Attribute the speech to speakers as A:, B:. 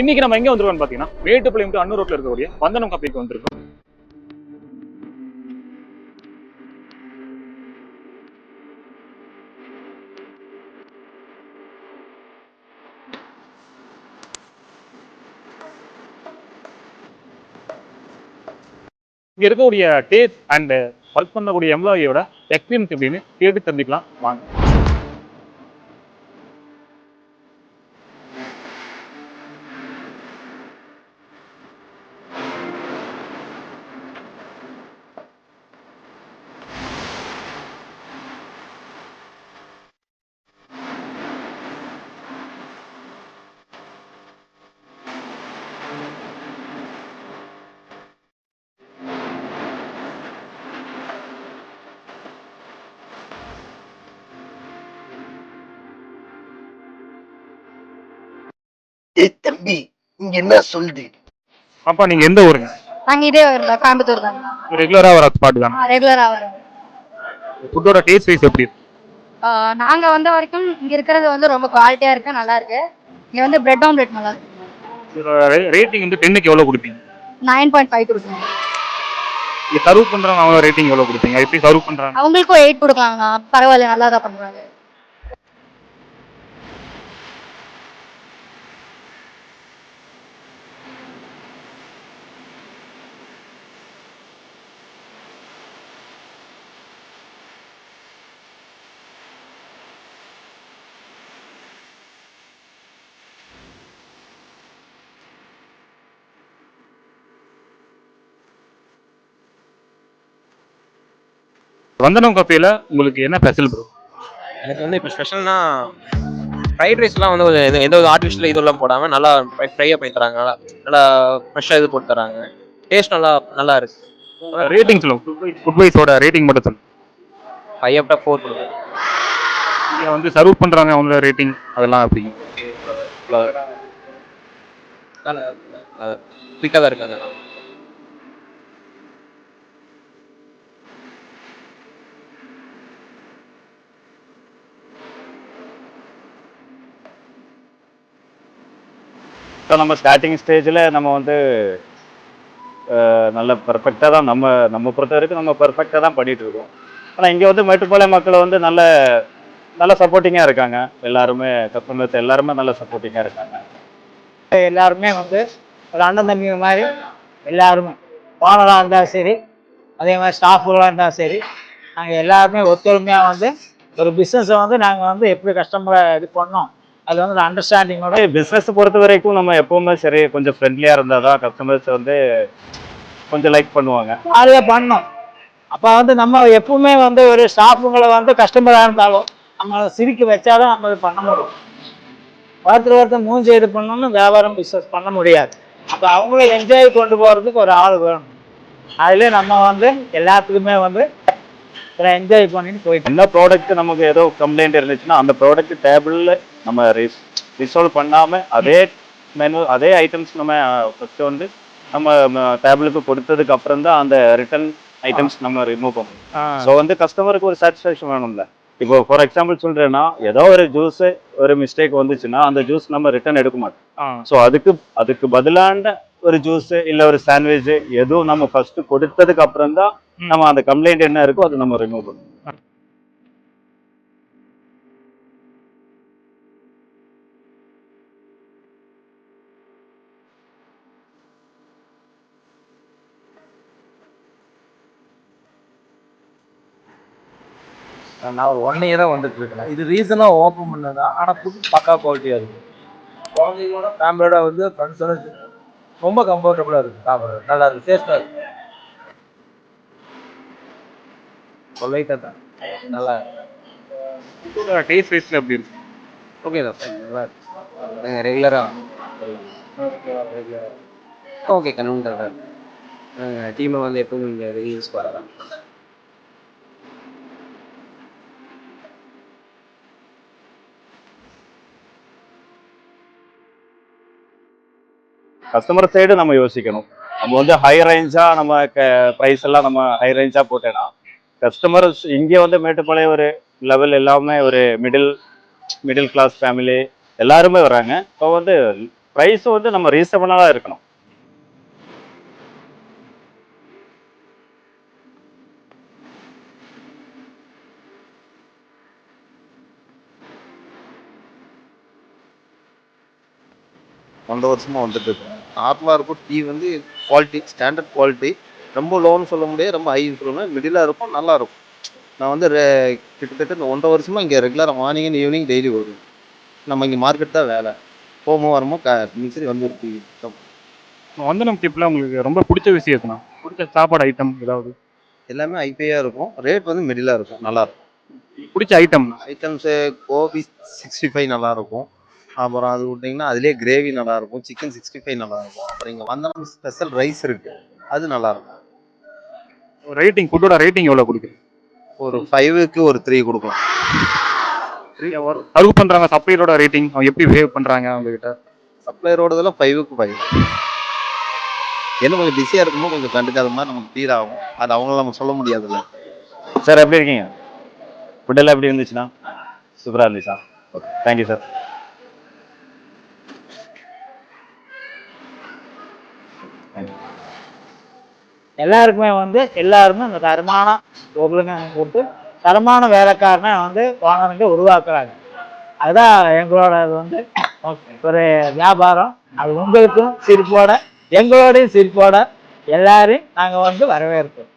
A: இன்னைக்கு நம்ம எங்க வந்திருக்கோம்னு பாத்தீங்கன்னா மேட்டுப்பாளையம் டு அன்னூர் ரோட்ல இருக்கக்கூடிய வந்தனம் காப்பிக்கு வந்திருக்கோம். இங்க இருக்கக்கூடிய டேஸ்ட் அண்ட் ஒர்க் பண்ணக்கூடிய எம்ப்ளாயியோட எக்ஸ்பீரியன்ஸ் எப்படின்னு கேட்டு தெரிஞ்சுக்கலாம் வாங்க.
B: தம்பி இங்க என்ன சொல்லுது?
A: அப்பா நீங்க எந்த ஊருங்க?
C: நாங்க இதே ஊர்ல கோயம்புத்தூர் தான்.
A: ரெகுலரா வர ஸ்பாட் தான்.
C: ரெகுலரா வரோம்.
A: ஃபுட்டோட டேஸ்ட் வைஸ் எப்படி இருக்கு?
C: நாங்க வந்த வரைக்கும் இங்க இருக்கிறது வந்து ரொம்ப குவாலிட்டியா இருக்கு, நல்லா இருக்கு. இங்க வந்து பிரெட் ஆம்லெட் நல்லா இருக்கு.
A: இதோட ரேட்டிங் வந்து 10க்கு எவ்வளவு கொடுப்பீங்க?
C: 9.5 கொடுப்பீங்க.
A: இங்க சர்வ் பண்றவங்க அவங்க ரேட்டிங் எவ்வளவு கொடுப்பீங்க? எப்படி சர்வ் பண்றாங்க?
C: அவங்களுக்கும் 8 கொடுக்கலாங்க. பரவாயில்ல, நல்லா தான் பண்றாங்க.
A: வந்தனம் காப்பியில உங்களுக்கு என்ன ஸ்பெஷல் ப்ரோ?
D: எனக்கு வந்து இப்போ ஸ்பெஷல்னா ஃப்ரைட் ரைஸ்லாம் வந்து எந்த ஒரு ஆர்டிஃபிஷியல் இதெல்லாம் போடாமல் நல்லா ஃப்ரையாக பண்ணி தராங்க. நல்லா ஃப்ரெஷ்ஷாக இது போட்டு தராங்க. டேஸ்ட் நல்லா இருக்கு.
A: ரேட்டிங் சொல்லுங்க. ஃபுட் வைஸோட ரேட்டிங் மட்டும் சொல்லுங்க.
D: 5/4 கொடுக்கும்.
A: இங்க வந்து சர்வ் பண்றாங்க அவங்களோட ரேட்டிங் அதெல்லாம் எப்படி?
D: குயிக்காக தான் இருக்காங்க.
E: இப்போ நம்ம ஸ்டார்டிங் ஸ்டேஜில் நம்ம வந்து நல்ல பர்ஃபெக்டாக தான் நம்ம பொறுத்த வரைக்கும் நம்ம பர்ஃபெக்டாக தான் பண்ணிகிட்டு இருக்கோம். ஆனால் இங்கே வந்து மேட்டுப்பாளையம் மக்கள் வந்து நல்ல சப்போர்ட்டிங்காக இருக்காங்க. எல்லாருமே கஸ்டமர்ஸ் எல்லாருமே நல்ல சப்போர்ட்டிங்காக இருக்காங்க.
F: எல்லாருமே வந்து ஒரு அண்ணன் தம்பி மாதிரி எல்லாருமே ஓனராக இருந்தாலும் சரி, அதே மாதிரி ஸ்டாஃபுகளாக இருந்தாலும் சரி, நாங்கள் எல்லாருமே ஒத்துழைமையாக வந்து ஒரு பிஸ்னஸை வந்து நாங்கள் வந்து எப்படி கஸ்டமரை இது பண்ணோம், அது வந்து ஒரு அண்டர்ஸ்டாண்டிங்கோட.
E: பிஸ்னஸ் பொறுத்த வரைக்கும் நம்ம எப்போவுமே சரி கொஞ்சம் ஃப்ரெண்ட்லியாக இருந்தால் தான் கஸ்டமர்ஸ் வந்து கொஞ்சம் லைக் பண்ணுவாங்க.
F: அதை பண்ணோம். அப்போ வந்து நம்ம எப்பவுமே வந்து ஒரு ஸ்டாஃபுங்களை வந்து கஸ்டமராக இருந்தாலும் நம்மளை சிரிக்க வச்சாதான் நம்ம இது பண்ண முடியும். ஒருத்தர் மூஞ்சி இது பண்ணணும்னு வியாபாரம் பிஸ்னஸ் பண்ண முடியாது. அப்போ அவங்கள என்ஜாய் கொண்டு போகிறதுக்கு ஒரு ஆள் வேணும். அதிலே நம்ம வந்து எல்லாத்துக்குமே வந்து என்ஜாய் பண்ணிட்டு போயிட்டு
E: என்ன ப்ராடக்ட் நமக்கு ஏதோ கம்ப்ளைண்ட் இருந்துச்சுன்னா அந்த ப்ராடக்ட் டேபிளில் நம்ம ரிசால்வ் பண்ணாமல் அதே மெனு அதே ஐட்டம்ஸ் நம்ம ஃபஸ்ட்டு வந்து நம்ம டேபிளுக்கு கொடுத்ததுக்கு அப்புறம் தான் அந்த ரிட்டர்ன் ஐட்டம்ஸ் நம்ம ரிமூவ் பண்ணுவோம். ஸோ வந்து கஸ்டமருக்கு ஒரு சாட்டிஸ்ஃபேக்ஷன் வேணும்ல. இப்போ ஃபார் எக்ஸாம்பிள் சொல்றேன்னா ஏதோ ஒரு ஜூஸ் ஒரு மிஸ்டேக் வந்துச்சுன்னா அந்த ஜூஸ் நம்ம ரிட்டர்ன் எடுக்க மாட்டோம். ஸோ அதுக்கு பதிலான ஒரு ஜூஸ் இல்ல ஒரு சாண்ட்விச் எதுவும் நம்ம ஃபர்ஸ்ட் கொடுத்ததுக்கு அப்புறம் தான் நம்ம அந்த கம்ப்ளைண்ட் என்ன இருக்கோ அதை நம்ம ரிமூவ் பண்ணுவோம்.
G: நான் ஒரு 1 இயர் தான் வந்துட்டு இருக்கேன். இது ரீசனாக ஓப்பன் பண்ணது. ஆனால் ஃபுட் பக்கா குவாலிட்டியாக இருக்குது. குழந்தைங்களோட ஃபேமிலியோட வந்து ஃப்ரெண்ட்ஸோட ரொம்ப கம்ஃபர்டபுளாக இருக்குது. சாப்பிட்றது நல்லா இருக்குது, டேஸ்ட்டாக இருக்குது. சொல்லிட்டேன் தான் நல்லா
A: டேஸ்ட் வைஸ்ல எப்படி இருக்கு?
D: ஓகே தான், நல்லா இருக்கு. ரெகுலராக ஓகே கன்வீனியன்ட்டாக இருக்கு. டீமை வந்து எப்பவும் இங்கே யூஸ் பண்ணலாம்.
E: கஸ்டமர் சைடு நம்ம யோசிக்கணும். நம்ம வந்து ஹை ரேஞ்சா நம்ம ப்ரைஸ் எல்லாம் நம்ம ஹை ரேஞ்சா போட்டேன்னா கஸ்டமர் இங்கே வந்து மேட்டுப்பாளையம் ஒரு லெவல் எல்லாமே ஒரு மிடில் கிளாஸ் ஃபேமிலி எல்லாருமே வராங்க. இப்போ வந்து ப்ரைஸும் வந்து நம்ம ரீசனபிளாக இருக்கணும்.
H: ஒன்றரை வருஷமா வந்துட்டு இருக்கு. நார்மலாக இருக்கும். டீ வந்து குவாலிட்டி, ஸ்டாண்டர்ட் குவாலிட்டி. ரொம்ப லோன்னு சொல்ல முடியாது, ரொம்ப ஹைன்னு சொல்ல முடியாது, மிடிலாக இருக்கும், நல்லா இருக்கும். நான் வந்து கிட்டத்தட்ட இந்த 1.5 வருஷமா இங்கே ரெகுலராக மார்னிங் அண்ட் ஈவினிங் டெய்லி வருவேன். நம்ம இங்கே மார்க்கெட் தான் வேலை. போமோ வரமோ சரி வந்து ஒரு டீ.
A: வந்தனம் டிப்ல உங்களுக்கு ரொம்ப பிடிச்ச விஷயம் இருக்குண்ணா, பிடிச்ச சாப்பாடு ஐட்டம் ஏதாவது
H: எல்லாமே ஐபையாக இருக்கும். ரேட் வந்து மிடிலாக இருக்கும், நல்லா இருக்கும்.
A: பிடிச்ச ஐட்டம்?
H: ஐட்டம்ஸு கோபி 65 நல்லா இருக்கும். அப்புறம் அது விட்டிங்கன்னா அதுலேயே கிரேவி நல்லா இருக்கும். சிக்கன் 65 நல்லா இருக்கும். அப்புறம் இங்கே வந்தனம் ஸ்பெஷல் ரைஸ் இருக்கு, அது நல்லா இருக்கும்.
A: ரேட்டிங், ஃபுட்டோட ரேட்டிங் எவ்வளோ கொடுக்குறீங்க?
H: ஒரு 5க்கு ஒரு 3 கொடுக்கலாம்.
A: சர்வ் பண்றாங்க சப்ளையரோட ரேட்டிங் அவங்க எப்படி பிஹேவ் பண்றாங்க அவங்ககிட்ட?
H: சப்ளையரோடதெல்லாம் 5க்கு 5. என்ன கொஞ்சம் பிஸியாக இருக்கும்போது கொஞ்சம் கண்டுக்காத மாதிரி நமக்கு ஃபீல் ஆகும். அது அவங்கள நம்ம சொல்ல முடியாதுல்ல.
E: சார் எப்படி இருக்கீங்க? ஃபுட்டெல்லாம் எப்படி இருந்துச்சுண்ணா? சூப்பராக இருந்துச்சா? Okay, thank you sir.
F: எல்லாருக்குமே வந்து எல்லாருமே அந்த தரமான பொருளுங்க போட்டு தரமான வேலைக்காரனை வந்து ஓனருங்க உருவாக்குறாங்க. அதுதான் எங்களோட இது வந்து ஒரு வியாபாரம். அது உங்களுக்கும் சிரிப்போட எங்களோடையும் சிரிப்போட எல்லாரையும் நாங்கள் வந்து வரவேற்போம்.